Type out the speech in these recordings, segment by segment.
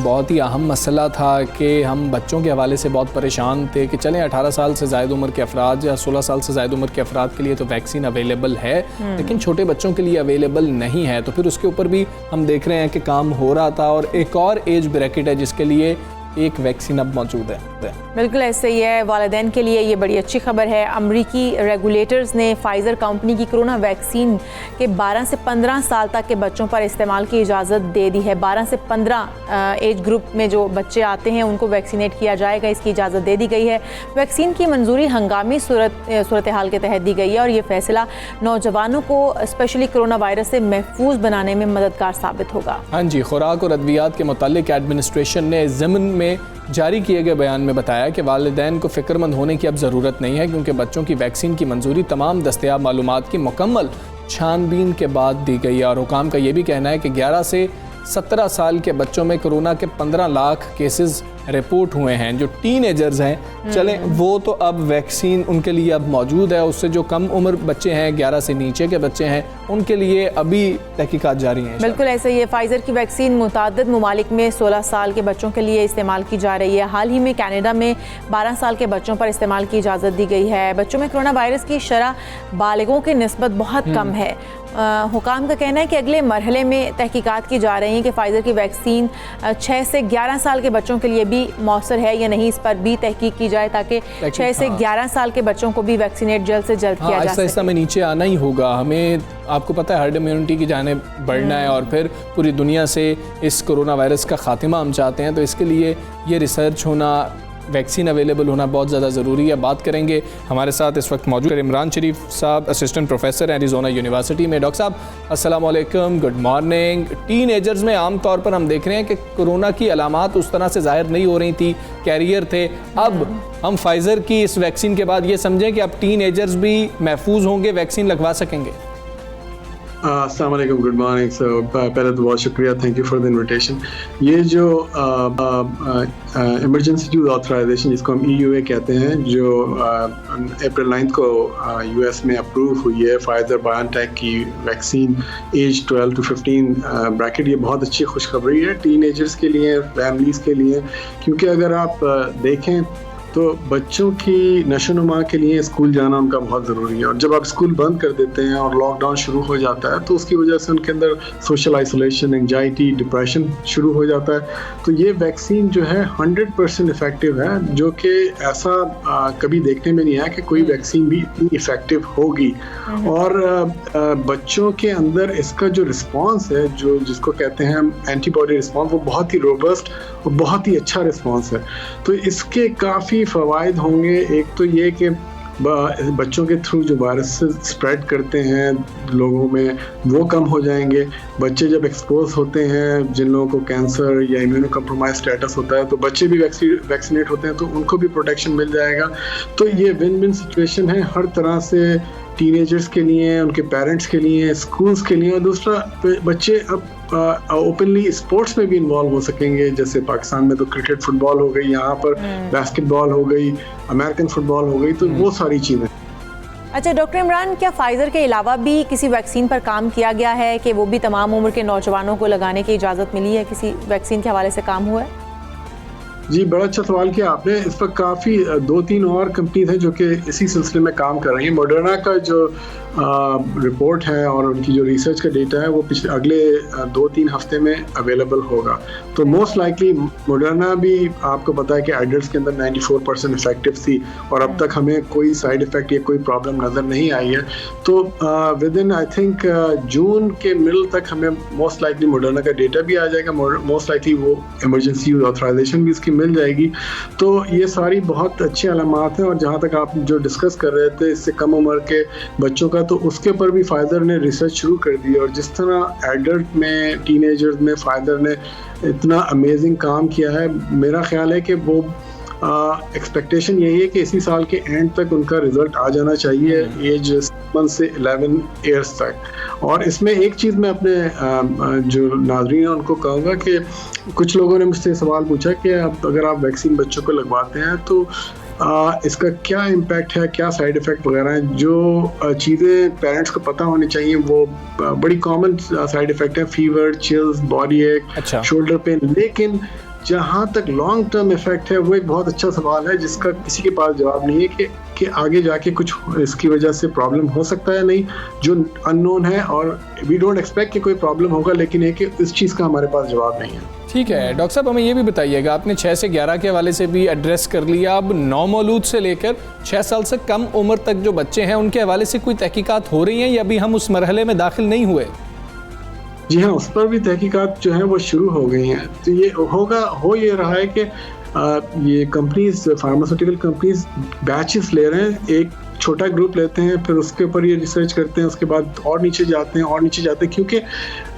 बहुत ही अहम मसला था कि हम बच्चों के हवाले से बहुत परेशान थे कि चलें 18 साल से ज़ायद उम्र के अफराद या 16 साल से ज़ायद उम्र के अफराद के लिए तो वैक्सीन अवेलेबल है, लेकिन छोटे बच्चों के लिए अवेलेबल नहीं है। तो फिर उसके ऊपर भी हम देख रहे हैं कि काम हो रहा था और एक और एज ब्रैकेट है जिसके लिए एक वैक्सीन अब मौजूद है। बिल्कुल ऐसे ही है। वालिदैन के लिए ये बड़ी अच्छी खबर है। अमरीकी रेगुलेटर्स ने फाइज़र कंपनी की कोरोना वैक्सीन के 12 से 15 साल तक के बच्चों पर इस्तेमाल की इजाज़त दे दी है। 12 से 15 एज ग्रुप में जो बच्चे आते हैं उनको वैक्सीनेट किया जाएगा, इसकी इजाज़त दे दी गई है। वैक्सीन की मंजूरी हंगामी सूरत हाल के तहत दी गई है और ये फैसला नौजवानों को स्पेशली कोरोना वायरस से महफूज बनाने में मददगार साबित होगा। हाँ जी, खुराक और अद्वियात के मुतालिक एडमिनिस्ट्रेशन ने ज़िमन में जारी किए गए बयान में बताया कि वालिदैन को फ़िक्रमंद होने की अब ज़रूरत नहीं है, क्योंकि बच्चों की वैक्सीन की मंजूरी तमाम दस्तयाब मालूमात की मुकम्मल छानबीन के बाद दी गई है। और हुकाम का ये भी कहना है कि 11 से 17 साल के बच्चों में कोरोना के 15 लाख केसेस रिपोर्ट हुए हैं। जो टीनेजर्स हैं, चलें वो तो अब वैक्सीन उनके लिए अब मौजूद है। उससे जो कम उम्र बच्चे हैं, 11 से नीचे के बच्चे हैं, उनके लिए अभी तहकीकात जारी हैं। बिल्कुल ऐसे ही है। फाइज़र की वैक्सीन मुतादिद ममालिक में 16 साल के बच्चों के लिए इस्तेमाल की जा रही है। हाल ही में कनाडा में 12 साल के बच्चों पर इस्तेमाल की इजाज़त दी गई है। बच्चों में कोरोना वायरस की शरह बालिगों की निस्बत बहुत कम है। हुकाम का कहना है कि अगले मरहले में तहकीकात की जा रही है कि फ़ाइज़र की वैक्सीन 6 से 11 साल के बच्चों के लिए भी मौसर है या नहीं, इस पर भी तहकीक की जाए ताकि 6 से 11 साल के बच्चों को भी वैक्सीनेट जल्द से जल्द किया जा सके। ऐसा में नीचे आना ही होगा हमें। आपको पता है हर्ड इम्यूनिटी की जाने बढ़ना है और फिर पूरी दुनिया से इस कोरोना वायरस का खात्मा हम चाहते हैं, तो इसके लिए ये रिसर्च होना, वैक्सीन अवेलेबल होना बहुत ज़्यादा ज़रूरी है। बात करेंगे, हमारे साथ इस वक्त मौजूद इमरान शरीफ साहब, असिस्टेंट प्रोफेसर एरिज़ोना यूनिवर्सिटी में। डॉक्टर साहब अस्सलाम वालेकुम, गुड मॉर्निंग। टीनेजर्स में आम तौर पर हम देख रहे हैं कि कोरोना की अलामात उस तरह से ज़ाहिर नहीं हो रही थी, कैरियर थे। अब हम फाइज़र की इस वैक्सीन के बाद ये समझें कि अब टीनेजर्स भी महफूज होंगे, वैक्सीन लगवा सकेंगे। अस्सलाम वालेकुम, गुड मॉर्निंग। सो पहले तो बहुत शुक्रिया, thank you for the invitation. ये जो इमरजेंसी यूज ऑथराइजेशन जिसको हम EUA कहते हैं, जो अप्रैल 9 को US में अप्रूव हुई है फाइजर बायोटेक की वैक्सीन एज 12 to 15 ब्रैकेट, ये बहुत अच्छी खुशखबरी है टीनेजर्स के लिए, फैमिलीज़ के लिए। क्योंकि अगर आप देखें तो बच्चों की नशोनुमा के लिए स्कूल जाना उनका बहुत ज़रूरी है, और जब आप स्कूल बंद कर देते हैं और लॉकडाउन शुरू हो जाता है तो उसकी वजह से उनके अंदर सोशल आइसोलेशन, एंजाइटी, डिप्रेशन शुरू हो जाता है। तो ये वैक्सीन जो है 100% इफ़ेक्टिव है, जो कि ऐसा कभी देखने में नहीं आया कि कोई वैक्सीन भी इतनी इफ़ेक्टिव होगी। और बच्चों के अंदर इसका जो रिस्पॉन्स है, जो जिसको कहते हैं एंटीबॉडी रिस्पॉन्स, वो बहुत ही रोबस्ट और बहुत ही अच्छा रिस्पॉन्स है। तो इसके काफ़ी फ़वाइद होंगे। एक तो ये कि बच्चों के थ्रू जो वायरस स्प्रेड करते हैं लोगों में, वो कम हो जाएंगे। बच्चे जब एक्सपोज होते हैं, जिन लोगों को कैंसर या इम्यूनो कम्प्रोमाइज स्टेटस होता है, तो बच्चे भी वैक्सीनेट होते हैं तो उनको भी प्रोटेक्शन मिल जाएगा। तो ये विन विन सिचुएशन है हर तरह से, टीनेजर्स के लिए, उनके पेरेंट्स के लिए, स्कूल्स के लिए। और दूसरा, बच्चे अब ओपनली स्पोर्ट्स में भी इन्वॉल्व हो सकेंगे। जैसे पाकिस्तान में तो क्रिकेट, फुटबॉल हो गई, यहाँ पर बास्केटबॉल हो गई, अमेरिकन फुटबॉल हो गई, तो वो सारी चीज़ें। अच्छा डॉक्टर इमरान, क्या फाइज़र के अलावा भी किसी वैक्सीन पर काम किया गया है कि वो भी तमाम उम्र के नौजवानों को लगाने की इजाज़त मिली है? किसी वैक्सीन के हवाले से काम हुआ है? जी, बड़ा अच्छा सवाल किया आपने। इस पर काफ़ी 2-3 और कंपनीज हैं जो कि इसी सिलसिले में काम कर रही हैं। मॉडर्ना का जो रिपोर्ट है और उनकी जो रिसर्च का डेटा है, वो अगले 2-3 हफ्ते में अवेलेबल होगा। तो मोस्ट लाइकली मॉडर्ना भी, आपको पता है कि एडल्ट्स के अंदर 94% इफेक्टिव थी और अब तक हमें कोई साइड इफ़ेक्ट या कोई प्रॉब्लम नज़र नहीं आई है। तो विद इन आई थिंक जून के मिडल तक हमें मोस्ट लाइकली मॉडर्ना का डेटा भी आ जाएगा। मोस्ट लाइकली वो इमरजेंसी यूज ऑथराइजेशन भी इसकी मिल जाएगी। तो ये सारी बहुत अच्छी अलामात हैं। और जहाँ तक आप जो डिस्कस कर रहे थे इससे कम उम्र के बच्चों का, तो उसके ऊपर भी फाइज़र ने रिसर्च शुरू कर दी। और जिस तरह एडल्ट में, टीनेजर्स में फाइज़र ने इतना अमेजिंग काम किया है, मेरा ख्याल है कि वो एक्सपेक्टेशन यही है कि इसी साल के एंड तक उनका रिजल्ट आ जाना चाहिए, एज 7 से 11 ईयर्स तक। और इसमें एक चीज़ मैं अपने जो नाज़रीन हैं उनको कहूँगा कि कुछ लोगों ने मुझसे सवाल पूछा कि अब अगर आप वैक्सीन बच्चों को लगवाते हैं तो इसका क्या इम्पैक्ट है, क्या साइड इफ़ेक्ट वगैरह हैं। जो चीज़ें पेरेंट्स को पता होनी चाहिए, वो बड़ी कॉमन साइड इफ़ेक्ट है, फीवर, चिल्स, बॉडी एक, शोल्डर पेन। लेकिन जहाँ तक लॉन्ग टर्म इफेक्ट है वो एक बहुत अच्छा सवाल है जिसका किसी के पास जवाब नहीं है कि आगे जाके कुछ इसकी वजह से प्रॉब्लम हो सकता है नहीं, जो अननोन है, और वी डोंट एक्सपेक्ट कि कोई प्रॉब्लम होगा, लेकिन है कि इस चीज़ का हमारे पास जवाब नहीं है। ठीक है डॉक्टर साहब, हमें ये भी बताइएगा, आपने 6 से 11 के हवाले से भी एड्रेस कर लिया, अब नौमौलूद से लेकर 6 साल से कम उम्र तक जो बच्चे हैं उनके हवाले से कोई तहकीकात हो रही हैं या अभी हम उस मरहले में दाखिल नहीं हुए? जी हाँ, उस पर भी तहकीकात जो है वो शुरू हो गई हैं। तो ये ये रहा है कि ये कंपनीज, फार्मास्यूटिकल कंपनीज बैचेस ले रहे हैं, एक छोटा ग्रुप लेते हैं, फिर उसके ऊपर ये रिसर्च करते हैं, उसके बाद और नीचे जाते हैं क्योंकि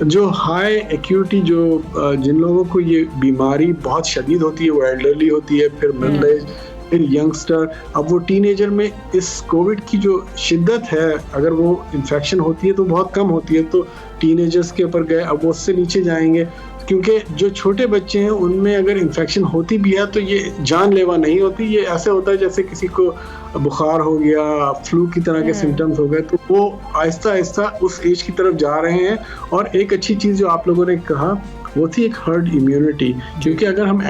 जो हाई एक्यूटी जिन लोगों को ये बीमारी बहुत शदीद होती है, वो एल्डरली होती है, फिर मिडिल एज, फिर यंगस्टर, अब वो टीनेजर में इस कोविड की जो शिद्दत है, अगर वो इन्फेक्शन होती है तो बहुत कम होती है, तो टीनेजर्स के ऊपर गए, अब वो उससे नीचे जाएंगे, क्योंकि जो छोटे बच्चे हैं उनमें अगर इन्फेक्शन होती भी है तो ये जानलेवा नहीं होती, ये ऐसे होता है जैसे किसी को बुखार हो गया, फ्लू की तरह के सिम्टम्स हो गए, तो वो आहिस्ता आहिस्ता उस एज की तरफ जा रहे हैं। और एक अच्छी चीज़ जो आप लोगों ने कहा वो थी एक हर्ड इम्यूनिटी, क्योंकि अगर हम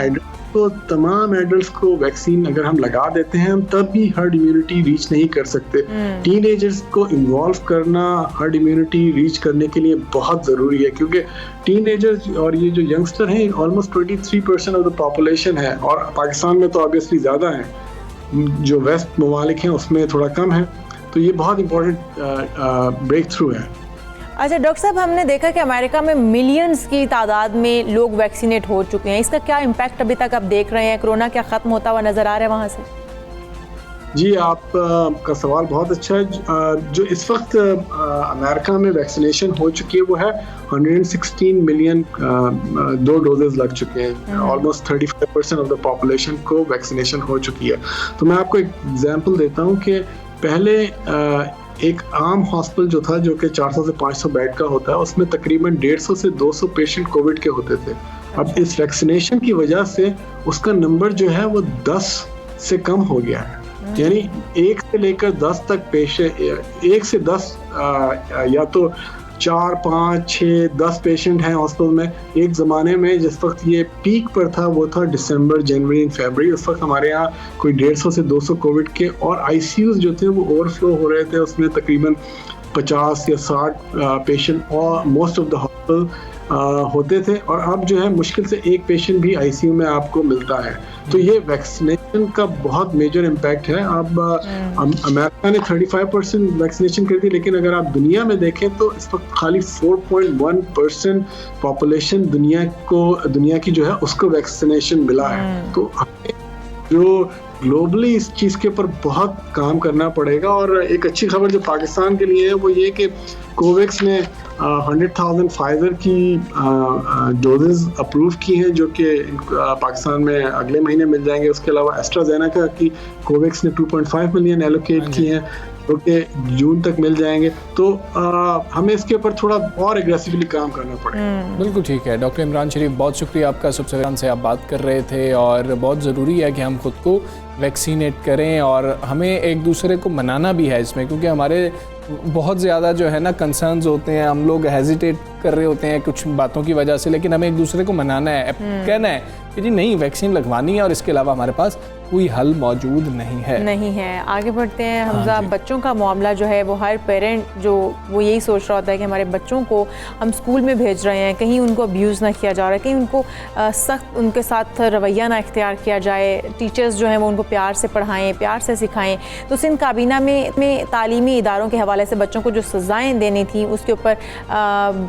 तो तमाम एडल्ट्स को वैक्सीन अगर हम लगा देते हैं हम तब भी हर्ड इम्यूनिटी रीच नहीं कर सकते। टीनेजर्स को इन्वॉल्व करना हर्ड इम्यूनिटी रीच करने के लिए बहुत ज़रूरी है, क्योंकि टीनेजर्स और ये जो यंगस्टर हैं ऑलमोस्ट 23% ऑफ द पॉपुलेशन है, और पाकिस्तान में तो ऑब्वियसली ज़्यादा है, जो वेस्ट ममालिक हैं उसमें थोड़ा कम है, तो ये बहुत इंपॉर्टेंट ब्रेक थ्रू है। अच्छा डॉक्टर साहब, हमने देखा कि अमेरिका में मिलियंस की तादाद में लोग वैक्सीनेट हो चुके हैं, इसका क्या इम्पैक्ट अभी तक आप देख रहे हैं? कोरोना क्या ख़त्म होता हुआ नज़र आ रहा है वहाँ से? जी, आपका सवाल बहुत अच्छा है। जो इस वक्त अमेरिका में वैक्सीनेशन हो चुकी है वो है 116 मिलियन, 2 डोजेज लग चुके हैं, ऑलमोस्ट 35% ऑफ द पॉपुलेशन को वैक्सीनेशन हो चुकी है। तो मैं आपको एक एग्जांपल देता हूँ कि पहले एक आम हॉस्पिटल जो था, जो कि 400 से 500 बेड का होता है, उसमें तकरीबन 150 से 200 पेशेंट कोविड के होते थे। अब इस वैक्सीनेशन की वजह से उसका नंबर जो है वो 10 से कम हो गया है, यानी 1 से लेकर 10 तक पेशेंट, 1 से 10 या तो 4, 5, 6, 10 पेशेंट हैं हॉस्पिटल में। एक ज़माने में जिस वक्त ये पीक पर था वो था दिसंबर, जनवरी एंड फरवरी, उस वक्त हमारे यहाँ कोई 150 से 200 कोविड के, और आईसीयूज़ जो थे वो ओवरफ्लो हो रहे थे, उसमें तकरीबन 50 या 60 पेशेंट और मोस्ट ऑफ द हॉस्पिटल होते थे, और अब जो है मुश्किल से एक पेशेंट भी आईसीयू में आपको मिलता है। तो ये वैक्सीनेशन का बहुत मेजर इम्पैक्ट है। अब अमेरिका ने 35% वैक्सीनेशन कर दी, लेकिन अगर आप दुनिया में देखें तो इस वक्त खाली 4.1% पॉपुलेशन दुनिया की जो है उसको वैक्सीनेशन मिला है। तो हमें जो ग्लोबली इस चीज़ के ऊपर बहुत काम करना पड़ेगा। और एक अच्छी खबर जो पाकिस्तान के लिए है वो ये कि कोवैक्स ने 100,000 फाइजर की डोजेज अप्रूव की हैं, जो कि पाकिस्तान में अगले महीने मिल जाएंगे। उसके अलावा एस्ट्राजेनेका की कोवैक्स ने 2.5 मिलियन एलोकेट की हैं, जो कि जून तक मिल जाएंगे। तो हमें इसके ऊपर थोड़ा और एग्रेसिवली काम करना पड़ेगा। बिल्कुल ठीक है डॉक्टर इमरान शरीफ, बहुत शुक्रिया आपका। सबसे से आप बात कर रहे थे, और बहुत ज़रूरी है कि हम खुद को वैक्सीनेट करें, और हमें एक दूसरे को मनाना भी है इसमें, क्योंकि हमारे बहुत ज़्यादा जो है ना कंसर्न्स होते हैं, हम लोग हेजिटेट कर रहे होते हैं कुछ बातों की वजह से, लेकिन हमें एक दूसरे को मनाना है, कहना है कि जी नहीं, वैक्सीन लगवानी है, और इसके अलावा हमारे पास कोई हल मौजूद नहीं है। आगे बढ़ते हैं हमजा। बच्चों का मामला जो है वो हर पेरेंट जो वो यही सोच रहा होता है कि हमारे बच्चों को हम स्कूल में भेज रहे हैं, कहीं उनको अब्यूज़ ना किया जा रहा है, कहीं उनको सख्त उनके साथ रवैया ना इख्तियार किया जाए, टीचर्स जो हैं वो उनको प्यार से पढ़ाएं, प्यार से सिखाएं। तो सिंध काबीना में तालीमी इदारों के हवाले से बच्चों को जो सज़ाएँ देनी थी उसके ऊपर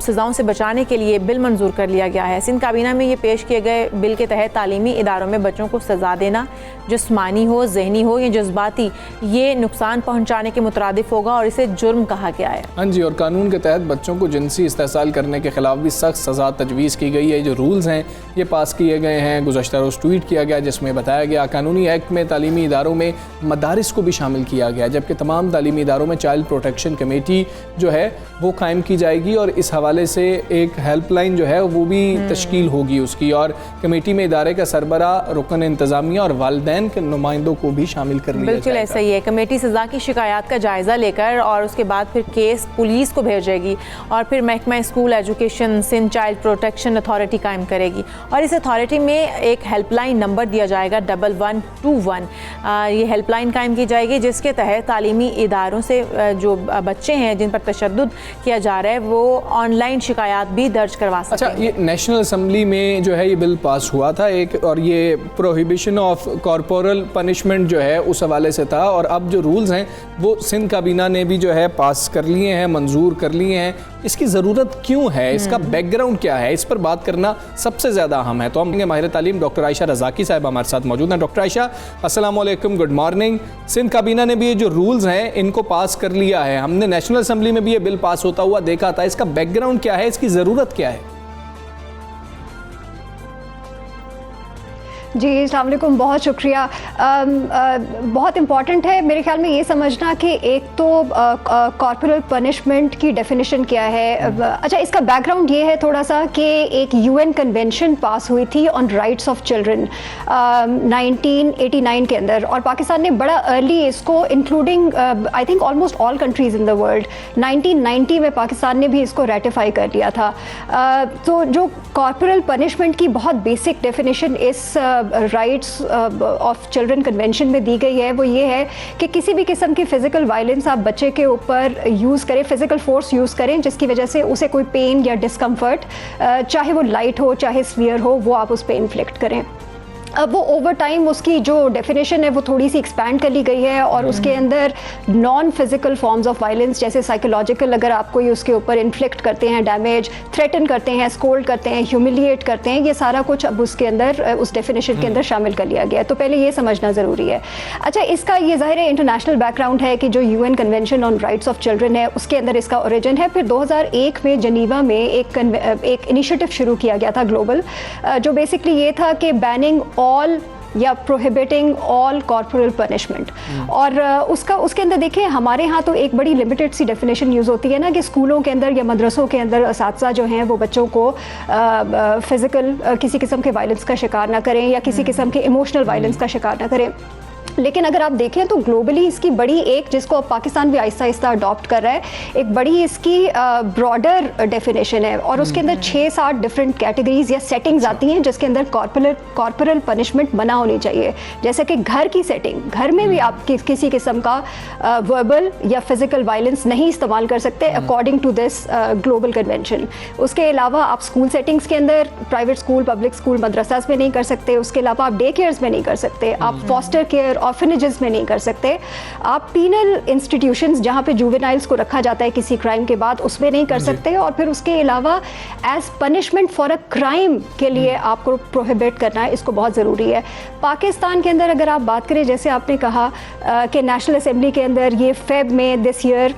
सज़ाओं से बचाने के लिए बिल मंजूर कर लिया गया है। सिंध काबीना में ये पेश किए गए बिल के तहत तालीमी इदारों में बच्चों को सज़ा देना जिस्मानी हो, ज़हनी हो या जज्बाती, ये नुकसान पहुंचाने के मुतरादिफ होगा और इसे जुर्म कहा गया है। हाँ जी, और कानून के तहत बच्चों को जिनसी इस्तेसाल करने के खिलाफ भी सख्त सज़ा तजवीज़ की गई है। जो रूल्स हैं ये पास किए गए हैं, गुज़श्ता रोज़ ट्वीट किया गया जिसमें बताया गया कानूनी एक्ट में तालीमी इदारों में मदारिस को भी शामिल किया गया, जबकि तमाम तालीमी इदारों में चाइल्ड प्रोटेक्शन कमेटी जो है वो कायम की जाएगी। और इस हवाले से एक हेल्पलाइन जो है वो भी तश्कील होगी उसकी, और कमेटी में इदारे का सरबरा, रुकन इंतज़ामिया और वालिदैन के नुमाइंदों को भी शामिल कर लिया जाएगा। बिल्कुल ऐसा ही है। कमेटी सज़ा की शिकायत का जायज़ा लेकर और उसके बाद फिर केस पुलिस को भेजेगी और फिर महकमा school education Sindh child protection authority कायम करेगी और इस अथॉरिटी में एक हेल्पलाइन नंबर दिया जाएगा 1121। ये हेल्पलाइन कायम की जाएगी जिसके तहत तालीमी इदारों से जो बच्चे हैं जिन पर तशद्दुद किया जा रहा है वो ऑनलाइन शिकायत भी दर्ज करवा सकते हैं। अच्छा, ये नेशनल असम्बली में जो है ये बिल पास हुआ था एक, और ये प्रोहिबिशन ऑफ कॉर्पोरल पनिशमेंट जो है उस हवाले से था, और अब जो रूल्स हैं वो सिंध काबीना ने भी जो है पास कर लिए हैं, मंजूर कर लिए हैं। इसकी ज़रूरत क्यों है, इसका बैकग्राउंड क्या है, इस पर बात करना सबसे ज़्यादा अहम है। तो हम माहिर तालीम डॉक्टर आयशा रज़ाकी साहब हमारे साथ मौजूद हैं। डॉक्टर आयशा, अस्सलाम वालेकुम, गुड मॉर्निंग। सिंध काबीना ने भी ये जो रूल्स हैं इनको पास कर लिया है, हमने नेशनल असम्बली में भी ये बिल पास होता हुआ देखा था, इसका बैकग्राउंड क्या है, इसकी ज़रूरत क्या है? जी अस्सलाम वालेकुम, बहुत शुक्रिया। बहुत इम्पॉर्टेंट है मेरे ख्याल में ये समझना कि एक तो कॉर्पोरल पनिशमेंट की डेफिनेशन क्या है। अच्छा, इसका बैकग्राउंड ये है थोड़ा सा कि एक यूएन कन्वेंशन पास हुई थी ऑन राइट्स ऑफ चिल्ड्रन 1989 के अंदर, और पाकिस्तान ने बड़ा अर्ली इसको including I think almost all countries in the world 1990 में पाकिस्तान ने भी इसको रेटिफाई कर लिया था। तो जो कॉर्पोरल पनिशमेंट की बहुत बेसिक डेफिनेशन इस राइट्स ऑफ चिल्ड्रन कन्वेंशन में दी गई है वो ये है कि किसी भी किस्म की फ़िज़िकल वायलेंस आप बच्चे के ऊपर यूज़ करें, फ़िज़िकल फोर्स यूज़ करें जिसकी वजह से उसे कोई पेन या डिस्कम्फर्ट, चाहे वो लाइट हो चाहे सीवियर हो, वो आप उस पर इन्फ्लिक्ट करें। अब वो ओवर टाइम उसकी जो डेफिनेशन है वो थोड़ी सी एक्सपैंड कर ली गई है और उसके अंदर non physical forms of violence जैसे साइकोलॉजिकल, अगर आप कोई उसके ऊपर इन्फ्लिक्ट करते हैं डैमेज, थ्रेटन करते हैं, स्कोल्ड करते हैं, ह्यूमिलिएट करते हैं, ये सारा कुछ अब उसके अंदर उस डेफिनेशन के अंदर शामिल कर लिया गया है। तो पहले ये समझना ज़रूरी है। अच्छा, इसका ये ज़ाहिर है इंटरनेशनल बैकग्राउंड है कि जो UN convention on rights of children है उसके अंदर इसका ओरिजिन है। फिर 2001 में जनीवा में एक इनिशिएटिव शुरू किया गया था ग्लोबल, जो बेसिकली ये था कि बैनिंग ऑल या प्रोहिबिटिंग ऑल कॉर्पोरल पनिशमेंट। और उसके अंदर देखिए हमारे यहाँ तो एक बड़ी लिमिटेड सी डेफिनेशन यूज़ होती है ना कि स्कूलों के अंदर या मदरसों के अंदर असातिज़ा जो हैं वो बच्चों को फिज़िकल किसी किस्म के वायलेंस का शिकार ना करें या किसी किस्म के इमोशनल वायलेंस का शिकार ना करें। लेकिन अगर आप देखें तो ग्लोबली इसकी बड़ी एक, जिसको अब पाकिस्तान भी आहिस्ता आहिस्ता अडॉप्ट कर रहा है, एक बड़ी इसकी ब्रॉडर डेफिनेशन है और उसके अंदर 6-7 डिफरेंट कैटेगरीज या सेटिंग्स आती हैं जिसके अंदर कॉर्पोरल पनिशमेंट मना होनी चाहिए। जैसे कि घर की सेटिंग, घर में भी आप किसी किस्म का वर्बल या फिजिकल वायलेंस नहीं इस्तेमाल कर सकते according to this global convention. उसके अलावा आप स्कूल सेटिंग्स के अंदर प्राइवेट स्कूल, पब्लिक स्कूल, मदरसास में नहीं कर सकते। उसके अलावा आप डे केयर्स में नहीं कर सकते, आप फॉस्टर केयर ऑर्फनेजेस में नहीं कर सकते, आप पीनल इंस्टीट्यूशंस जहाँ पे जुवेनाइल्स को रखा जाता है किसी क्राइम के बाद उसमें नहीं कर सकते। और फिर उसके अलावा as punishment for a crime के लिए आपको प्रोहिबिट करना है, इसको बहुत ज़रूरी है। पाकिस्तान के अंदर अगर आप बात करें, जैसे आपने कहा कि नेशनल असेंबली के अंदर ये फेब में दिस ईयर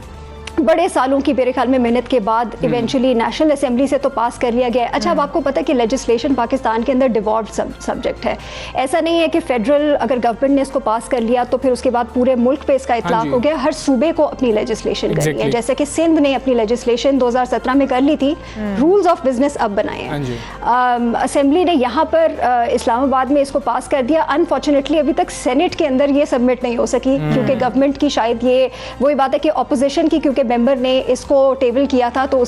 बड़े सालों की मेरे ख्याल में मेहनत के बाद इवेंचुअली नेशनल असेंबली से तो पास कर लिया गया है। अच्छा, अब आपको पता है कि लेजिस्लेशन पाकिस्तान के अंदर डिवॉल्व्ड सब्जेक्ट है। ऐसा नहीं है कि फेडरल अगर गवर्नमेंट ने इसको पास कर लिया तो फिर उसके बाद पूरे मुल्क पे इसका इतलाक हो गया। हर सूबे को अपनी लेजिस्लेशन करनी है। जैसे कि सिंध ने अपनी लेजिस्लेशन 2017 में कर ली थी, रूल्स ऑफ बिजनेस अब बनाए हैं। असेंबली ने यहाँ पर इस्लामाबाद में इसको पास कर दिया। अनफॉर्चुनेटली अभी तक सेनेट के अंदर ये सबमिट नहीं हो सकी क्योंकि गवर्नमेंट की शायद ये वही बात है कि अपोजिशन की क्योंकि मेंबर ने इसको टेबल किया था तो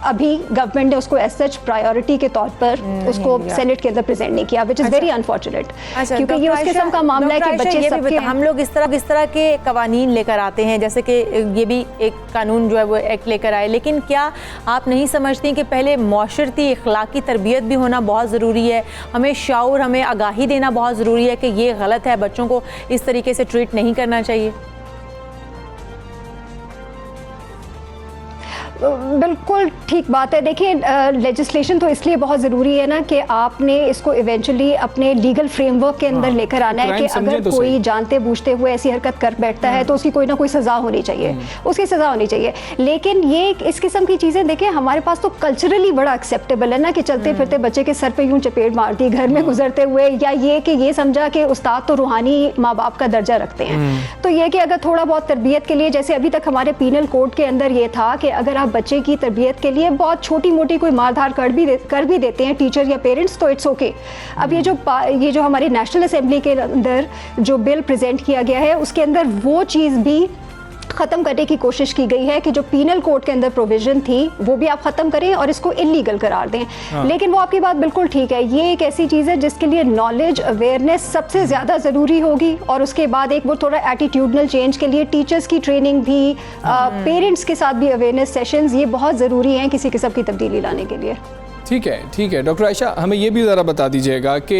अभी गवर्नमेंट ने उसको एज सच प्रायोरिटी के तौर पर उसको सेनेट के अंदर प्रेजेंट नहीं किया, व्हिच इज वेरी अनफॉर्चुनेट क्योंकि ये उस किस्म का मामला है कि बच्चे सबके हम लोग इस तरह के कवानीन लेकर आते हैं, जैसे कि ये भी एक कानून जो है वो एक्ट लेकर आए, लेकिन क्या आप नहीं समझती कि पहले माशरती इखलाकी तरबियत भी होना बहुत ज़रूरी है? हमें शऊर, हमें आगाही देना बहुत ज़रूरी है कि ये गलत है, बच्चों को इस तरीके से ट्रीट नहीं करना चाहिए। बिल्कुल ठीक बात है। देखिए लेजिस्लेशन तो इसलिए बहुत ज़रूरी है ना कि आपने इसको इवेंचुअली अपने लीगल फ्रेमवर्क के अंदर लेकर आना है कि अगर तो कोई जानते बूझते हुए ऐसी हरकत कर बैठता है तो उसकी कोई ना कोई सज़ा होनी चाहिए, उसकी सज़ा होनी चाहिए। लेकिन ये इस किस्म की चीज़ें देखिए हमारे पास तो कल्चरली बड़ा एक्सेप्टेबल है ना कि चलते फिरते बच्चे के सर पे यूँ चपेट मार दी घर में गुजरते हुए, या ये कि ये समझा कि उस्ताद तो रूहानी माँ बाप का दर्जा रखते हैं। तो ये कि अगर थोड़ा बहुत तरबियत के लिए, जैसे अभी तक हमारे पीनल कोड के अंदर ये था कि अगर आप बच्चे की तरबियत के लिए बहुत छोटी मोटी कोई मारधार कर भी देते हैं टीचर या पेरेंट्स, तो इट्स ओके। अब ये जो हमारी नेशनल असेंबली के अंदर जो बिल प्रेजेंट किया गया है उसके अंदर वो चीज़ भी ख़त्म करने की कोशिश की गई है कि जो पीनल कोड के अंदर प्रोविज़न थी वो भी आप ख़त्म करें और इसको इलीगल करार दें। लेकिन वो आपकी बात बिल्कुल ठीक है, ये एक ऐसी चीज़ है जिसके लिए नॉलेज अवेयरनेस सबसे ज़्यादा ज़रूरी होगी, और उसके बाद एक वो थोड़ा एटीट्यूडनल चेंज के लिए टीचर्स की ट्रेनिंग भी, पेरेंट्स के साथ भी अवेयरनेस सेशंस, ये बहुत ज़रूरी हैं किसी किस्म की तब्दीली लाने के लिए। ठीक है डॉक्टर आयशा, हमें ये भी ज़रा बता दीजिएगा कि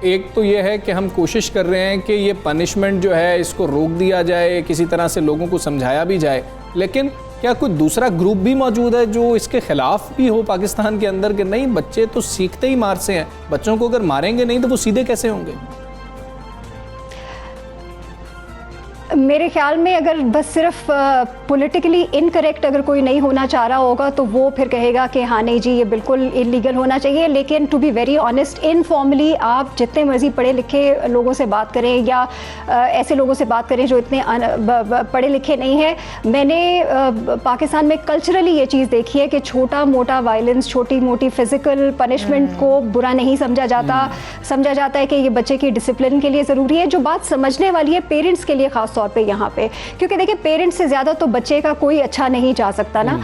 एक तो ये है कि हम कोशिश कर रहे हैं कि ये पनिशमेंट जो है इसको रोक दिया जाए, किसी तरह से लोगों को समझाया भी जाए, लेकिन क्या कोई दूसरा ग्रुप भी मौजूद है जो इसके ख़िलाफ़ भी हो पाकिस्तान के अंदर कि नहीं बच्चे तो सीखते ही मार से हैं, बच्चों को अगर मारेंगे नहीं तो वो सीधे कैसे होंगे? मेरे ख्याल में अगर बस सिर्फ पॉलिटिकली इनकरेक्ट अगर कोई नहीं होना चाह रहा होगा तो वो फिर कहेगा कि हाँ नहीं जी ये बिल्कुल इलीगल होना चाहिए। लेकिन to be very honest, informally आप जितने मर्जी पढ़े लिखे लोगों से बात करें या ऐसे लोगों से बात करें जो इतने पढ़े लिखे नहीं हैं, मैंने पाकिस्तान में कल्चरली ये चीज़ देखी है कि छोटा मोटा वायलेंस, छोटी मोटी फिजिकल पनिशमेंट को बुरा नहीं समझा जाता है कि ये बच्चे की डिसिप्लिन के लिए ज़रूरी है। जो बात समझने वाली है पेरेंट्स के लिए खास तौर पे यहाँ पे, क्योंकि देखिए पेरेंट्स से ज़्यादा तो बच्चे का कोई अच्छा नहीं चाह सकता ना,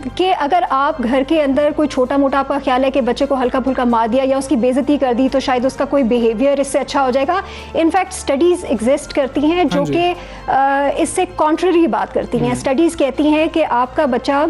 कि अगर आप घर के अंदर कोई छोटा मोटा आपका ख्याल है कि बच्चे को हल्का फुल्का मार दिया या उसकी बेइज्जती कर दी तो शायद उसका कोई बिहेवियर इससे अच्छा हो जाएगा। इनफैक्ट स्टडीज़ एग्जिस्ट करती हैं जो कि इससे कॉन्ट्ररी बात करती हैं। स्टडीज़ कहती हैं कि आपका बच्चा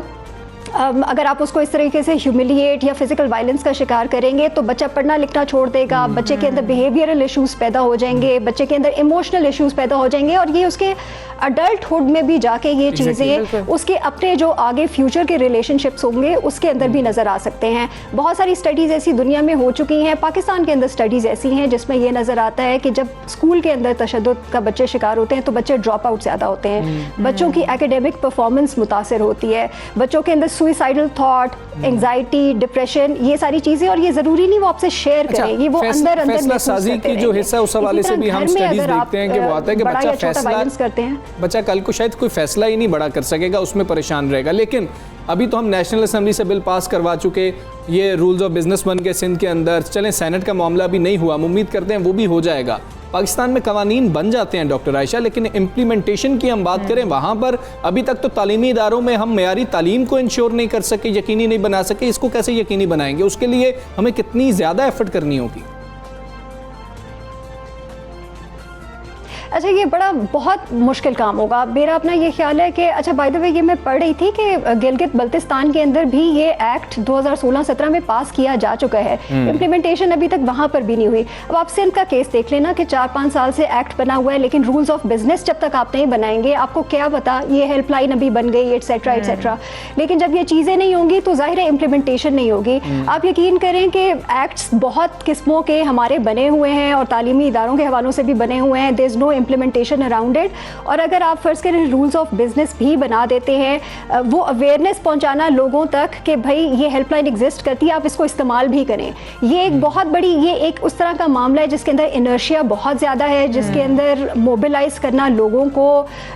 अगर आप उसको इस तरीके से ह्यूमिलिएट या फिजिकल वायलेंस का शिकार करेंगे तो बच्चा पढ़ना लिखना छोड़ देगा, बच्चे के अंदर बिहेवियरल इश्यूज पैदा हो जाएंगे, बच्चे के अंदर इमोशनल इश्यूज पैदा हो जाएंगे, और ये उसके अडल्टहुड में भी जाके ये चीज़ें उसके अपने जो आगे फ्यूचर के रिलेशनशिप्स होंगे उसके अंदर भी नज़र आ सकते हैं। बहुत सारी स्टडीज़ ऐसी दुनिया में हो चुकी हैं, पाकिस्तान के अंदर स्टडीज़ ऐसी हैं जिसमें ये नज़र आता है कि जब स्कूल के अंदर तशद्दुद का बच्चे शिकार होते हैं तो बच्चे ड्रॉप आउट ज़्यादा होते हैं, बच्चों की एकेडमिक परफॉर्मेंस मुतासर होती है, बच्चों के अंदर सुइसाइडल थॉट, एंजाइटी, डिप्रेशन, ये सारी चीज़ें, और ये ज़रूरी नहीं वो आपसे शेयर करें, ये वो अंदर फैसला साजी की जो हिस्सा उस हवाले से भी हम स्टडीज देखते हैं कि वो आता है कि बच्चा फैसला करते हैं, बच्चा कल को शायद कोई फैसला ही नहीं बड़ा कर सकेगा, उसमें परेशान रहेगा। लेकिन अभी तो हम नेशनल असेंबली से बिल पास करवा चुके, ये रूल्स ऑफ बिजनेस बन के सिंध के अंदर, चलें सेनेट का मामला भी नहीं हुआ, उम्मीद करते हैं वो भी हो जाएगा। पाकिस्तान में कवानीन बन जाते हैं डॉक्टर आयशा, लेकिन इम्प्लीमेंटेशन की हम बात करें वहाँ पर अभी तक तो तालीमी इदारों में हम मेयारी तालीम को इंश्योर नहीं कर सके, यकीनी नहीं बना सके। इसको कैसे यकीनी बनाएंगे? उसके लिए हमें कितनी ज़्यादा एफर्ट करनी होगी? अच्छा, ये बड़ा बहुत मुश्किल काम होगा। मेरा अपना ये ख्याल है कि अच्छा बाय द वे ये मैं पढ़ रही थी कि गिलगित बल्तिस्तान के अंदर भी ये एक्ट 2016-17 में पास किया जा चुका है, इम्प्लीमेंटेशन अभी तक वहाँ पर भी नहीं हुई। अब आप सिंध का केस देख लेना कि 4-5 साल से एक्ट बना हुआ है, लेकिन रूल्स ऑफ बिजनेस जब तक आप नहीं बनाएंगे आपको क्या पता ये हेल्पलाइन अभी बन गई एटसेट्रा एटसेट्रा, लेकिन जब ये चीज़ें नहीं होंगी तो जाहिर है इम्प्लीमेंटेशन नहीं होगी। आप यकीन करें कि एक्ट्स बहुत किस्मों के हमारे बने हुए हैं और तालीमी इदारों के हवालों से भी बने हुए हैं, there is no implementation around it. और अगर आप फर्ज करें रूल्स ऑफ बिजनेस भी बना देते हैं, वो अवेयरनेस पहुंचाना लोगों तक कि भाई ये हेल्पलाइन एग्जिस्ट करती है, आप इसको इस्तेमाल भी करें, ये एक बहुत बड़ी, ये एक उस तरह का मामला है जिसके अंदर इनर्शिया बहुत ज़्यादा है, जिसके अंदर मोबिलाइज करना लोगों को,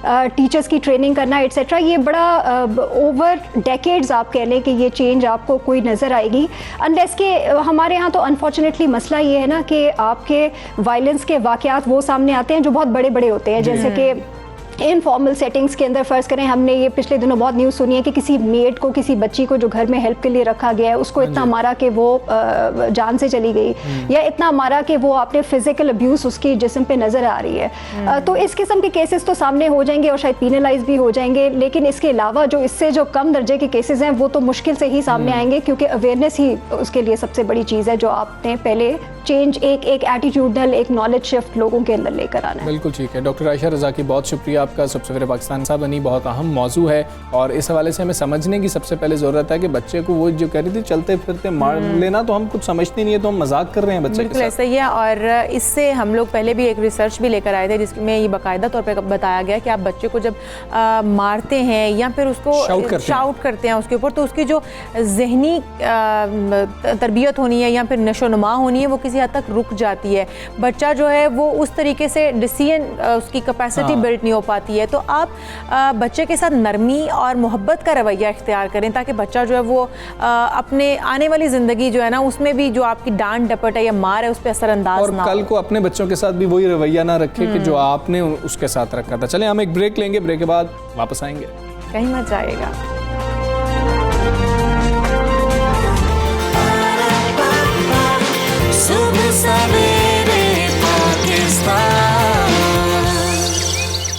टीचर्स की ट्रेनिंग करना एटसेट्रा, ये बड़ा ओवर डेकेड्स आप कह लें कि ये चेंज आपको कोई नज़र आएगी, अनलेस के हमारे यहाँ तो अनफॉर्चुनेटली मसला ये है ना कि आपके वायलेंस के वाक़यात वो सामने आते हैं जो बहुत बड़े बड़े होते हैं, जैसे कि इनफॉर्मल सेटिंग्स के अंदर फ़र्ज़ करें हमने ये पिछले दिनों बहुत न्यूज़ सुनी है कि किसी मेड को, किसी बच्ची को जो घर में हेल्प के लिए रखा गया है उसको इतना मारा कि वो जान से चली गई, या इतना मारा कि वो आपने फिजिकल अब्यूज़ उसकी जिस्म पे नज़र आ रही है। तो इस किस्म के केसेस तो सामने हो जाएंगे और शायद पीनलाइज भी हो जाएंगे, लेकिन इसके अलावा जो इससे जो कम दर्जे के केसेस हैं वो तो मुश्किल से ही सामने आएंगे, क्योंकि अवेयरनेस ही उसके लिए सबसे बड़ी चीज़ है जो आपने पहले चेंज, एक एटीट्यूडनल, एक नॉलेज शिफ्ट लोगों के अंदर लेकर आना है। बिल्कुल ठीक है। डॉक्टर आयशा रज़ा की बहुत शुक्रिया आपका। सबसे पहले पाकिस्तान साहब बनी बहुत अहम मौजू है और इस हवाले से हमें समझने की सबसे पहले ज़रूरत है कि बच्चे को वो जो कह रही थी चलते फिरते मार लेना, तो हम कुछ समझते नहीं है तो हम मजाक कर रहे हैं बच्चे के साथ। ऐसा ही है। और इससे हम लोग पहले भी एक रिसर्च भी लेकर आए थे जिसमें ये बाकायदा तौर पर बताया गया कि आप बच्चे को जब मारते हैं या फिर उसको शाउट करते हैं उसके ऊपर, तो उसकी जो जहनी तरबियत होनी है या फिर नशोनुमा होनी है वो किसी बाज़ी हद तक रुक जाती है, बच्चा जो है वो उस तरीके से डिसीजन उसकी कैपेसिटी बिल्ड नहीं हो पाती है। तो आप बच्चे के साथ नरमी और मोहब्बत का रवैया इख्तियार करें ताकि बच्चा जो है वो अपने आने वाली ज़िंदगी जो है ना उसमें भी जो आपकी डांट डपट है या मार है उस पर असरअंदाज और ना कल हो। को अपने बच्चों के साथ भी वही रवैया ना रखे कि जो आपने उसके साथ रखा था। चलें हम एक ब्रेक लेंगे, ब्रेक के बाद वापस आएंगे। कहीं मत जाइएगा।